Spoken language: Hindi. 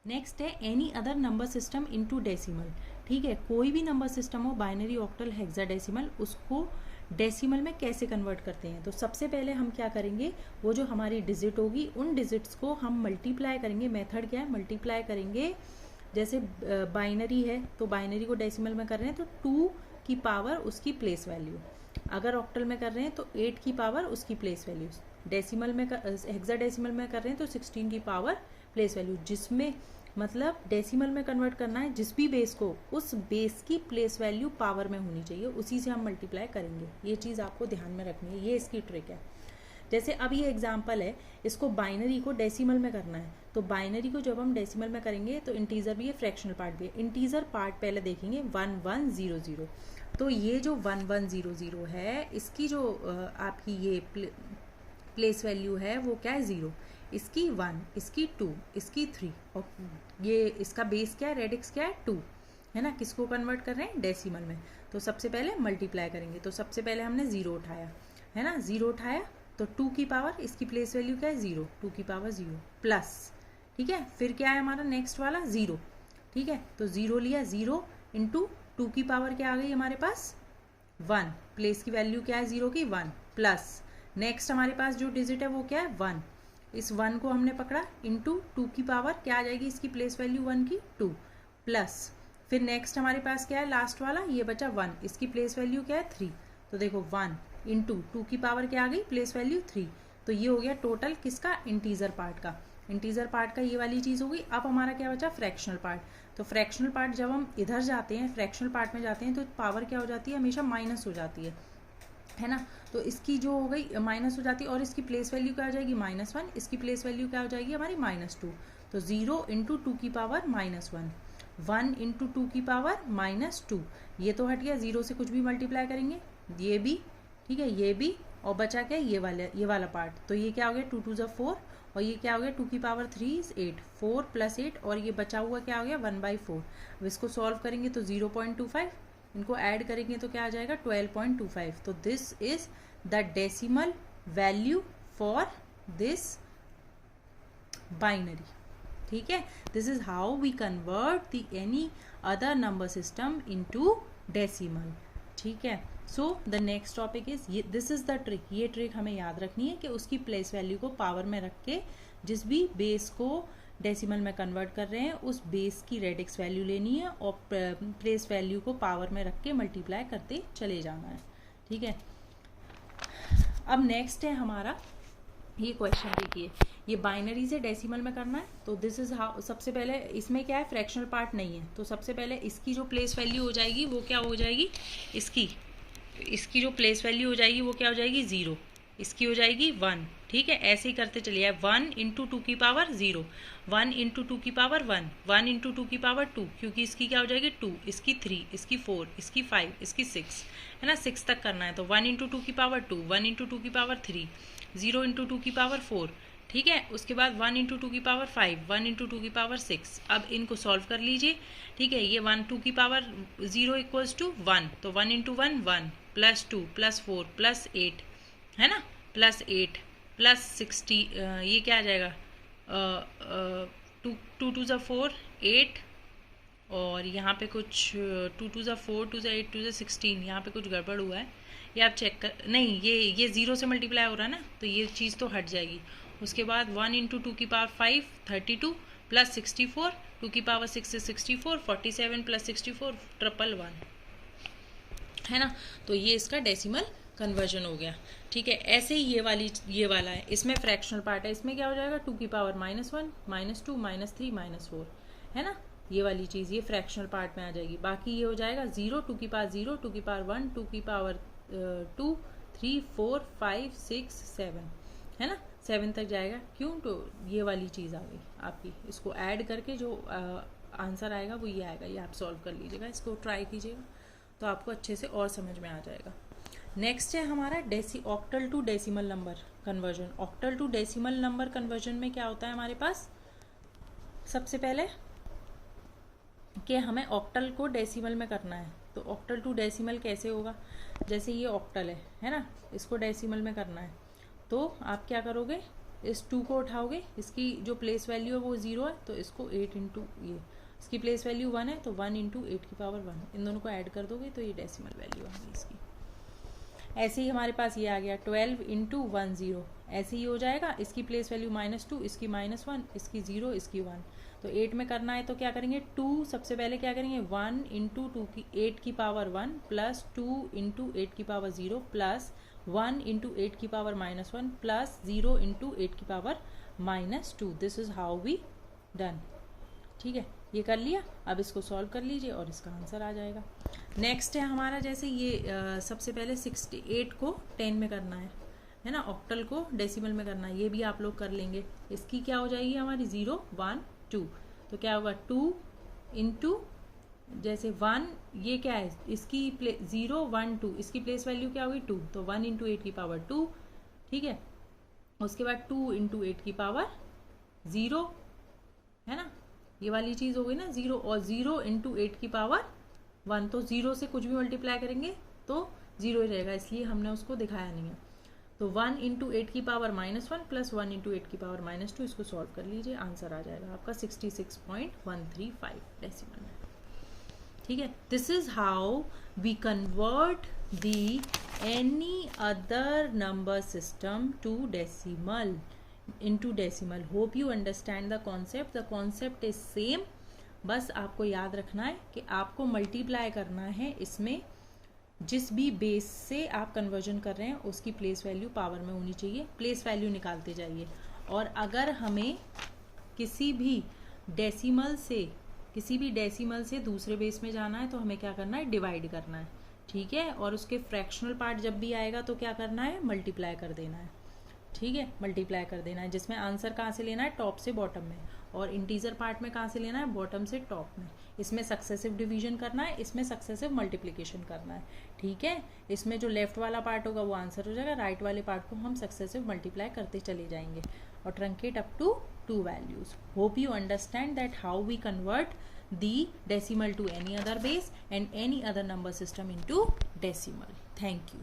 नेक्स्ट है any other number system into decimal. ठीक है, कोई भी नंबर सिस्टम हो, बाइनरी, ऑक्टल, हेक्साडेसिमल, उसको डेसिमल में कैसे कन्वर्ट करते हैं। तो सबसे पहले हम क्या करेंगे, वो जो हमारी डिजिट होगी उन डिजिट्स को हम मल्टीप्लाई करेंगे। मेथड क्या है, मल्टीप्लाई करेंगे। जैसे बाइनरी है तो बाइनरी को डेसिमल में कर रहे हैं तो 2 की पावर उसकी प्लेस वैल्यू, अगर ऑक्टल में कर रहे हैं तो 8 की पावर उसकी प्लेस वैल्यू, डेसिमल में हेक्साडेसिमल में कर रहे हैं तो 16 की पावर प्लेस वैल्यू, जिसमें मतलब डेसिमल में कन्वर्ट करना है जिस भी बेस को, उस बेस की प्लेस वैल्यू पावर में होनी चाहिए, उसी से हम मल्टीप्लाई करेंगे। ये चीज़ आपको ध्यान में रखनी है, ये इसकी ट्रिक है। जैसे अब ये एग्जांपल है, इसको बाइनरी को डेसिमल में करना है, तो बाइनरी को जब हम डेसिमल में करेंगे तो इंटीजर भी है, फ्रैक्शनल पार्ट भी है। इंटीजर पार्ट पहले देखेंगे 1100, तो ये जो 1100 है, इसकी जो आपकी ये प्लेस वैल्यू है वो क्या है, 0, इसकी 1, इसकी 2, इसकी 3, और ये इसका बेस क्या है, रेडिक्स क्या है, 2 है ना। किसको कन्वर्ट कर रहे हैं, डेसिमल में। तो सबसे पहले मल्टीप्लाई करेंगे, तो सबसे पहले हमने 0 उठाया है ना, 0 उठाया तो 2 की पावर, इसकी प्लेस वैल्यू क्या है, 0, 2 की पावर 0 प्लस, ठीक है। फिर क्या है हमारा नेक्स्ट वाला 0, ठीक है, तो 0 लिया, 0 इंटू 2 की पावर क्या आ गई हमारे पास 1, प्लेस की वैल्यू क्या है 0 की 1, प्लस नेक्स्ट हमारे पास जो डिजिट है वो क्या है 1, इस 1 को हमने पकड़ा, इंटू 2 की पावर क्या आ जाएगी इसकी प्लेस वैल्यू 1 की 2, प्लस फिर नेक्स्ट हमारे पास क्या है लास्ट वाला, ये बचा 1, इसकी प्लेस वैल्यू क्या है 3, तो देखो 1 इंटू 2 की पावर क्या आ गई प्लेस वैल्यू 3, तो ये हो गया टोटल किसका, इंटीजर पार्ट का। इंटीजर पार्ट का ये वाली चीज़ हो गई। अब हमारा क्या बचा, फ्रैक्शनल पार्ट। तो फ्रैक्शनल पार्ट जब हम इधर जाते हैं, फ्रैक्शनल पार्ट में जाते हैं, तो पावर क्या हो जाती है, हमेशा माइनस हो जाती है ना। तो इसकी जो हो गई माइनस हो जाती है, और इसकी प्लेस वैल्यू क्या हो जाएगी -1, इसकी प्लेस वैल्यू क्या हो जाएगी हमारी -2, तो 0 इंटू 2 की पावर -1, 1 इंटू 2 की पावर -2, ये तो हट गया, 0 से कुछ भी मल्टीप्लाई करेंगे, ये भी ठीक है, ये भी, और बचा क्या ये वाला पार्ट, तो ये क्या हो गया 2 2 ज़ा 4, और ये क्या हो गया 2 की पावर 3 इज 8, 4 + 8, और ये बचा हुआ क्या हो गया 1/4। अब इसको सॉल्व करेंगे तो 0.25, इनको ऐड करेंगे तो क्या आ जाएगा 12.25। तो this is the decimal value for this binary. ठीक है, this is how we convert the any other number system into decimal. ठीक है, so the next topic is ये, दिस इज द ट्रिक। ये ट्रिक हमें याद रखनी है कि उसकी प्लेस वैल्यू को पावर में रख के जिस भी बेस को डेसिमल में कन्वर्ट कर रहे हैं उस बेस की रेडिक्स वैल्यू लेनी है और प्लेस वैल्यू को पावर में रख के मल्टीप्लाई करते चले जाना है। ठीक है, अब नेक्स्ट है हमारा ये क्वेश्चन, देखिए ये बाइनरी से डेसिमल में करना है, तो दिस इज हाउ। सबसे पहले इसमें क्या है, फ्रैक्शनल पार्ट नहीं है, तो सबसे पहले इसकी जो प्लेस वैल्यू हो जाएगी वो क्या हो जाएगी, इसकी जो प्लेस वैल्यू हो जाएगी वो क्या हो जाएगी 0, इसकी हो जाएगी 1। ठीक है, ऐसे ही करते चलिए, 1 इंटू 2 की पावर 0, 1 इंटू 2 की पावर 1, 1 इंटू 2 की पावर 2, क्योंकि इसकी क्या हो जाएगी 2, इसकी 3, इसकी 4, इसकी 5, इसकी 6 है ना, 6 तक करना है, तो 1 इंटू 2 की पावर 2, 1 इंटू 2 की पावर 3, 0 इंटू 2 की पावर 4, ठीक है, उसके बाद 1 इंटू 2 की पावर 5, 1 इंटू 2 की पावर 6। अब इनको सॉल्व कर लीजिए। ठीक है, ये 1 2 की पावर 0 इक्वल्स टू 1, तो 1 इंटू 1 1, प्लस 2 प्लस 4 प्लस 8 है ना, प्लस 8 प्लस 60, ये क्या आ जाएगा 2 2 ज़ा 4 8, और यहाँ पे कुछ 2 2 ज़ा 4 2 ज़ा 8 2 ज़ा 16, यहाँ पे कुछ गड़बड़ हुआ है, ये आप चेक कर, नहीं ये 0 से मल्टीप्लाई हो रहा है ना, तो ये चीज़ तो हट जाएगी। उसके बाद 1 इंटू 2 की पावर 5 32 प्लस 64, 2 की पावर 6 से 64, 47 प्लस 64 111 है ना, तो ये इसका डेसिमल कन्वर्जन हो गया। ठीक है, ऐसे ही ये वाला है, इसमें फ्रैक्शनल पार्ट है, इसमें क्या हो जाएगा 2 की पावर -1 -2 -3 -4 है ना, ये वाली चीज़ ये फ्रैक्शनल पार्ट में आ जाएगी। बाकी ये हो जाएगा 0 2 की पावर 0 2 की पावर 1 2 की पावर 2 3 4 5 6 7 है ना, 7 तक जाएगा। क्यों, तो ये वाली चीज़ आ गई आपकी, इसको ऐड करके जो आंसर आएगा वो ये आएगा, ये आप सॉल्व कर लीजिएगा, इसको ट्राई कीजिएगा तो आपको अच्छे से और समझ में आ जाएगा। नेक्स्ट है हमारा octal to decimal number conversion. Octal to decimal number conversion में क्या होता है हमारे पास, सबसे पहले कि हमें ऑक्टल को डेसिमल में करना है, तो ऑक्टल टू डेसिमल कैसे होगा, जैसे ये ऑक्टल है ना, इसको डेसिमल में करना है, तो आप क्या करोगे इस 2 को उठाओगे, इसकी जो प्लेस वैल्यू है वो 0 है, तो इसको 8 इंटू ये, इसकी प्लेस वैल्यू 1 है तो 1 इंटू 8 की पावर 1, इन दोनों को ऐड कर दोगे तो ये डेसिमल वैल्यू आ गई इसकी। ऐसे ही हमारे पास ये आ गया 12 इंटू 1 0, ऐसे ही हो जाएगा, इसकी प्लेस वैल्यू -2, इसकी -1, इसकी 0, इसकी 1। तो 8 में करना है तो क्या करेंगे, 2 सबसे पहले क्या करेंगे, 1 इंटू 2 की 8 की पावर 1 प्लस 2 इंटू 8 की पावर 0 प्लस 1 इंटू 8 की पावर -1 प्लस 0 इंटू 8 की power -2। This is how we done. ठीक है, ये कर लिया। अब इसको सॉल्व कर लीजिए और इसका आंसर आ जाएगा। नेक्स्ट है हमारा, जैसे ये सबसे पहले 68 को 10 में करना है ना, ऑक्टल को डेसिमल में करना है, ये भी आप लोग कर लेंगे। इसकी क्या हो जाएगी हमारी 0 1 2, तो क्या होगा 2 इंटू जैसे 1, ये क्या है इसकी 0 1 2, इसकी प्लेस वैल्यू क्या होगी 2, तो 1 इंटू 8 की पावर 2। ठीक है, उसके बाद 2 इंटू 8 की पावर 0 है ना, ये वाली चीज हो गई ना 0, और 0 इंटू 8 की पावर 1, तो 0 से कुछ भी मल्टीप्लाई करेंगे तो 0 ही रहेगा, इसलिए हमने उसको दिखाया नहीं है। तो 1 इंटू 8 की पावर -1 प्लस 1 इंटू 8 की पावर -2, इसको सॉल्व कर लीजिए, आंसर आ जाएगा आपका 66.135 डेसिमल में। ठीक है, this is how we convert the any other number system to decimal into decimal. Hope you understand the concept. The concept is same. बस आपको याद रखना है कि आपको मल्टीप्लाई करना है, इसमें जिस भी बेस से आप कन्वर्जन कर रहे हैं उसकी प्लेस वैल्यू पावर में होनी चाहिए, प्लेस वैल्यू निकालते जाइए। और अगर हमें किसी भी डेसिमल से दूसरे बेस में जाना है तो हमें क्या करना है, डिवाइड करना है। ठीक है, और उसके फ्रैक्शनल पार्ट जब भी आएगा तो क्या करना है, मल्टीप्लाई कर देना है। ठीक है, मल्टीप्लाई कर देना है, जिसमें आंसर कहाँ से लेना है, टॉप से बॉटम में, और इंटीजर पार्ट में कहाँ से लेना है, बॉटम से टॉप में। इसमें सक्सेसिव डिवीजन करना है, इसमें सक्सेसिव मल्टीप्लिकेशन करना है। ठीक है, इसमें जो लेफ्ट वाला पार्ट होगा वो आंसर हो जाएगा, राइट वाले पार्ट को हम सक्सेसिव मल्टीप्लाई करते चले जाएंगे और truncate up to 2 values. Hope you understand that how we convert the decimal to any other base and any other number system into decimal. Thank you.